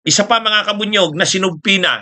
Isa pa mga kabunyog na sinumpi na,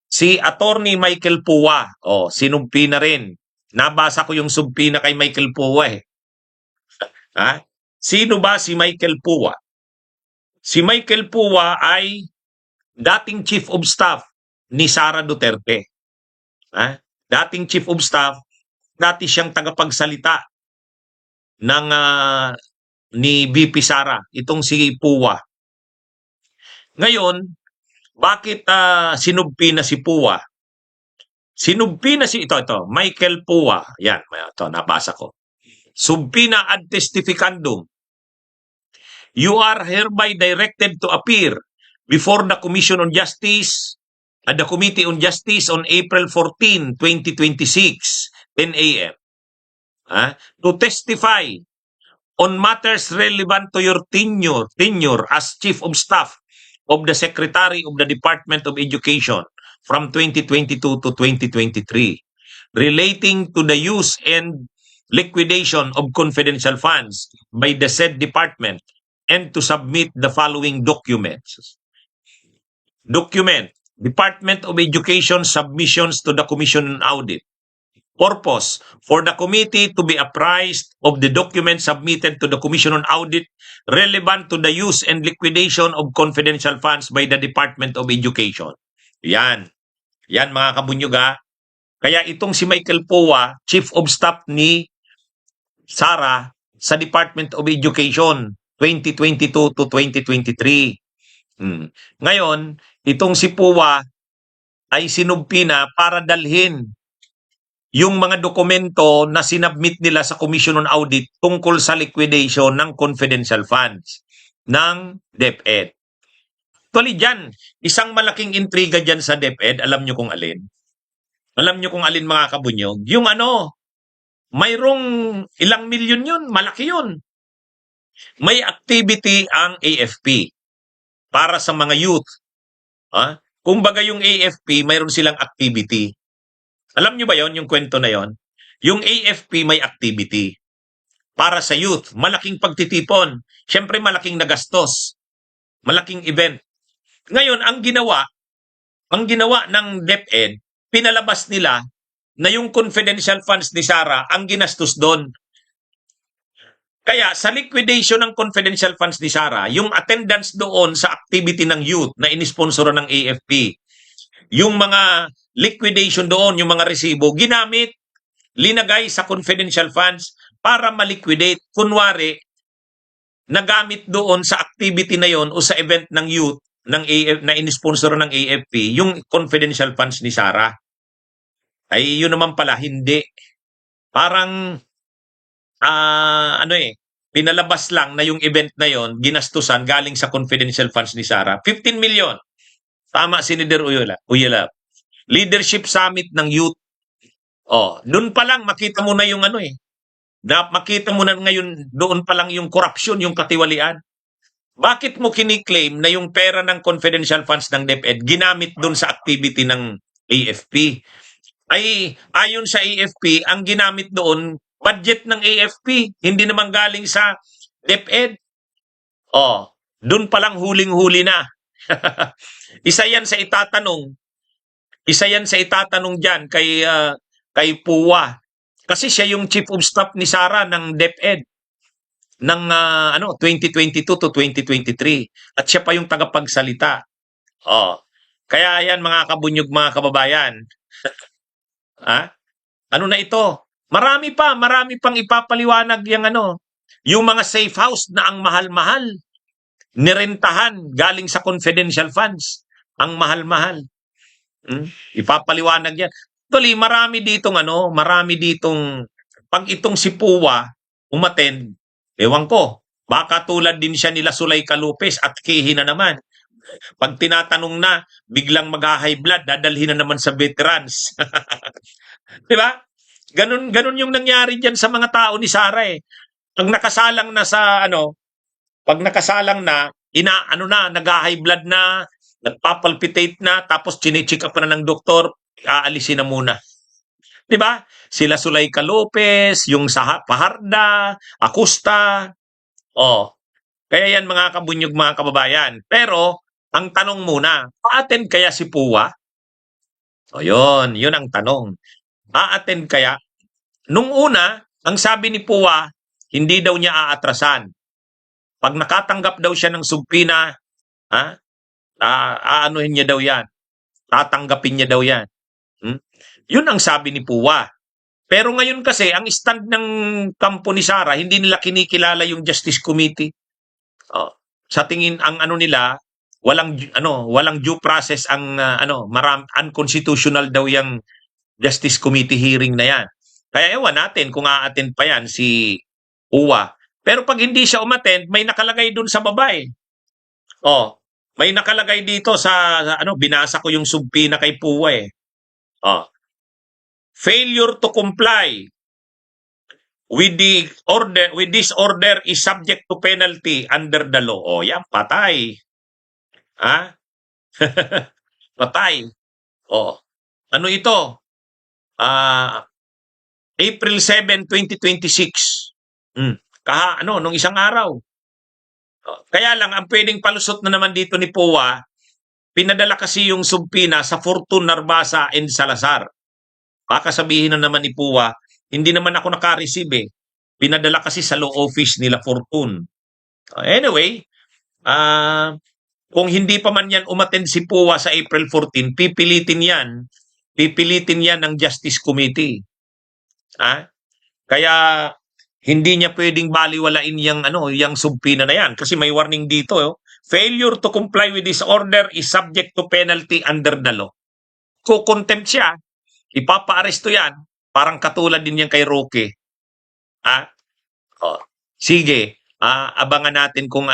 si Attorney Michael Puwa. Sinumpi na rin. Nabasa ko yung sumpi na kay Michael Puwa eh. Ha? Sino ba si Michael Puwa? Si Michael Puwa ay dating Chief of Staff ni Sara Duterte. Ha? Dating Chief of Staff, dati siyang tagapagsalita ng ni VP Sara, itong si Puwa. Ngayon, bakit sinumpi na si Puwa? Sinumpi na ito, Michael Puwa. Yan, ito, nabasa ko. Subpina ad testificandum. You are hereby directed to appear before the Commission on Justice at the Committee on Justice on April 14, 2026, 10 a.m. To testify on matters relevant to your tenure as Chief of Staff of the Secretary of the Department of Education from 2022 to 2023, relating to the use and liquidation of confidential funds by the said department, and to submit the following documents. Document, Department of Education submissions to the Commission on Audit. Purpose, for the committee to be apprised of the documents submitted to the Commission on Audit relevant to the use and liquidation of confidential funds by the Department of Education. Yan. Yan mga kabunyuga. Kaya itong si Michael Puwa, Chief of Staff ni Sara sa Department of Education 2022 to 2023. Ngayon, itong si Puwa ay sinumpi na para dalhin yung mga dokumento na sinabmit nila sa Commission on Audit tungkol sa liquidation ng confidential funds ng DepEd. Actually dyan, isang malaking intriga dyan sa DepEd, alam nyo kung alin? Alam nyo kung alin mga kabunyog? Yung mayroong ilang milyon yun, malaki yun. May activity ang AFP para sa mga youth. Kumbaga yung AFP, mayroon silang activity. Alam nyo ba yon yung kwento na yon? Yung AFP may activity para sa youth. Malaking pagtitipon. Siyempre malaking nagastos. Malaking event. Ngayon, ang ginawa ng DepEd, pinalabas nila na yung confidential funds ni Sara ang ginastos doon. Kaya sa liquidation ng confidential funds ni Sara, yung attendance doon sa activity ng youth na inisponsoro ng AFP, yung mga liquidation doon, yung mga resibo, ginamit, linagay sa confidential funds para maliquidate. Kunwari, nagamit doon sa activity na yon o sa event ng youth ng na inisponsoro ng AFP, yung confidential funds ni Sara. Ay yun naman pala, hindi. Parang, pinalabas lang na yung event na yon ginastusan galing sa confidential funds ni Sara. 15 million. Tama si Senator Uyela. Leadership Summit ng Youth. Doon pa lang makita mo na yung makita mo na ngayon doon pa lang yung corruption, yung katiwalian. Bakit mo kiniklaim na yung pera ng confidential funds ng DepEd ginamit doon sa activity ng AFP? Ay ayon sa AFP, ang ginamit doon budget ng AFP, hindi naman galing sa DepEd. Doon pa lang huling-huli na. Isa yan sa itatanong diyan kay Puwa. Kasi siya yung Chief of Staff ni Sara ng DepEd ng 2022 to 2023 at siya pa yung tagapagsalita. Kaya yan mga kabunyog, mga kababayan. Ano na ito? Marami pang ipapaliwanag yung mga safe house na ang mahal-mahal, nirentahan galing sa confidential funds, ang mahal-mahal. Ipapaliwanag yan. Actually, marami ditong pag itong si Puwa umattend, ewan ko, baka tulad din siya nila Zuleika Lopez at Kehi na naman. Pag tinatanong na, biglang mag-high blood, dadalhin na naman sa veterans. Diba? Ganun yung nangyari diyan sa mga tao ni Sara eh. Pag nakasalang na nag-high blood na, nagpapalpitate na, tapos chine-check up na ng doktor, aalisin na muna. Diba? Sila Zuleika Lopez, yung Paharda, Acosta. Kaya yan mga kabunyog, mga kababayan. Pero Ang tanong muna, a-attend kaya si Puwa? O yun ang tanong. A-attend kaya? Nung una, ang sabi ni Puwa, hindi daw niya aatrasan. Pag nakatanggap daw siya ng subpina, ha, aanuhin niya daw yan. Tatanggapin niya daw yan. Yun ang sabi ni Puwa. Pero ngayon kasi, ang stand ng kampo ni Sara, hindi nila kinikilala yung Justice Committee. Sa tingin, ang ano nila, walang due process ang unconstitutional daw yung Justice Committee hearing na yan. Kaya ewan natin kung a-attend pa yan si Puwa. Pero pag hindi siya umattend, may nakalagay dun sa baba eh. May nakalagay dito sa binasa ko yung subpina kay Puwa eh. Failure to comply with this order is subject to penalty under the law. Yan, patay. Ha? Patay. Ano ito? April 7, 2026. Nung isang araw. Kaya lang, ang pwedeng palusot na naman dito ni Puwa, pinadala kasi yung subpina sa Fortune, Narbasa, and Salazar. Baka sabihin na naman ni Puwa, hindi naman ako naka-receive eh. Pinadala kasi sa law office nila Fortune. Anyway, kung hindi pa man yan umattend si Puwa sa April 14, pipilitin yan ng Justice Committee. Kaya hindi niya pwedeng baliwalain yung subpina na yan kasi may warning dito. Failure to comply with this order is subject to penalty under the law. Kukontempt siya, ipapa-aresto yan, parang katulad din yan kay Roque. Sige, abangan natin kung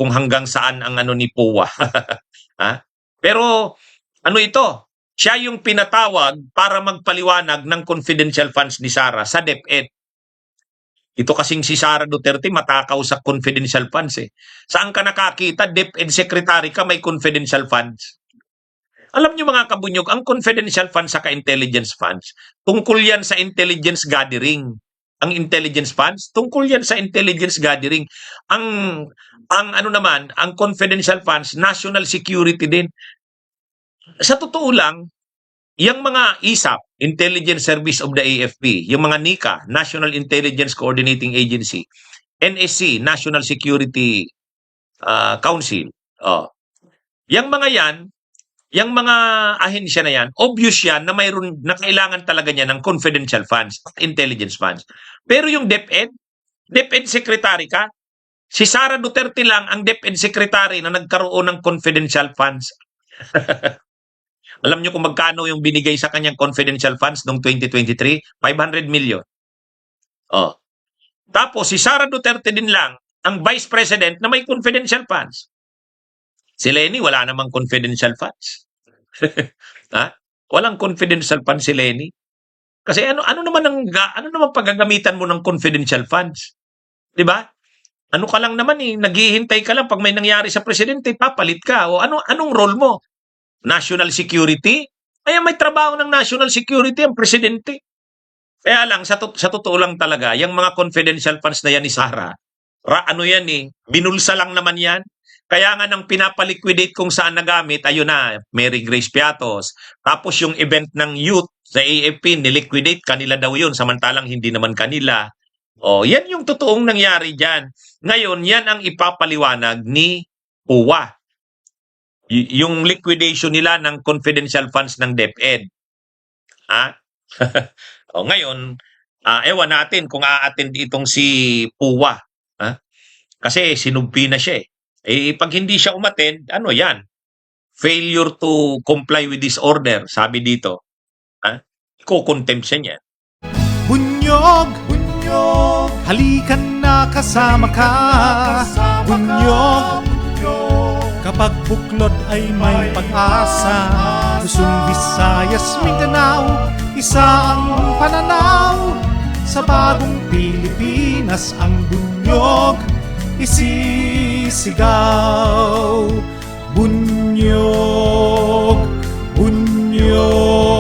hanggang saan ang ni Puwa. Pero ito? Siya yung pinatawag para magpaliwanag ng confidential funds ni Sara sa DepEd. Ito kasing si Sara Duterte matakaw sa confidential funds eh. Saan ka nakakita? DepEd secretary ka, may confidential funds. Alam niyo mga kabunyog, ang confidential funds saka intelligence funds, tungkol yan sa intelligence gathering. Ang intelligence funds, tungkol yan sa intelligence gathering. Ang confidential funds, national security din. Sa totoo lang, yung mga ISAP, Intelligence Service of the AFP, yung mga NICA, National Intelligence Coordinating Agency, NSC, National Security Council, yung mga yan, yung mga ahensya na yan, obvious yan na mayroon na kailangan talaga niya ng confidential funds at intelligence funds. Pero yung DepEd secretary ka, si Sara Duterte lang ang DepEd secretary na nagkaroon ng confidential funds. Alam niyo kung magkano yung binigay sa kanyang confidential funds noong 2023? 500 million. Tapos si Sara Duterte din lang ang vice president na may confidential funds. Si Leni wala namang confidential funds. Walang confidential funds si Leni. Kasi ano naman paggagamitan mo ng confidential funds? 'Di ba? Ano ka lang naman naghihintay ka lang pag may nangyari sa presidente, papalit ka. O anong role mo? National security? Ay, may trabaho ng national security ang presidente. Kaya lang, sa totoo lang talaga, yung mga confidential funds na yan ni Sara, binulsa lang naman yan. Kaya nga nang pinapaliquidate kung saan nagamit, ayun na, Mary Grace Piatos. Tapos yung event ng youth sa AFP, niliquidate, kanila daw yun, samantalang hindi naman kanila. Yan yung totoong nangyari dyan. Ngayon, yan ang ipapaliwanag ni Puwa. Yung liquidation nila ng confidential funds ng DepEd. Ngayon, ewan natin kung a-attend itong si Puwa. Kasi sinumpi na siya eh. Pag hindi siya umattend, yan? Failure to comply with this order, sabi dito. Iko-contempt siya niyan. Bunyog, halikan na kasama ka. Bunyog, kapag buklod ay may pag-asa. Luzon, Visayas, Mindanao, isa ang pananaw. Sa bagong Pilipinas ang bunyog isisigaw. Bunyog, bunyog.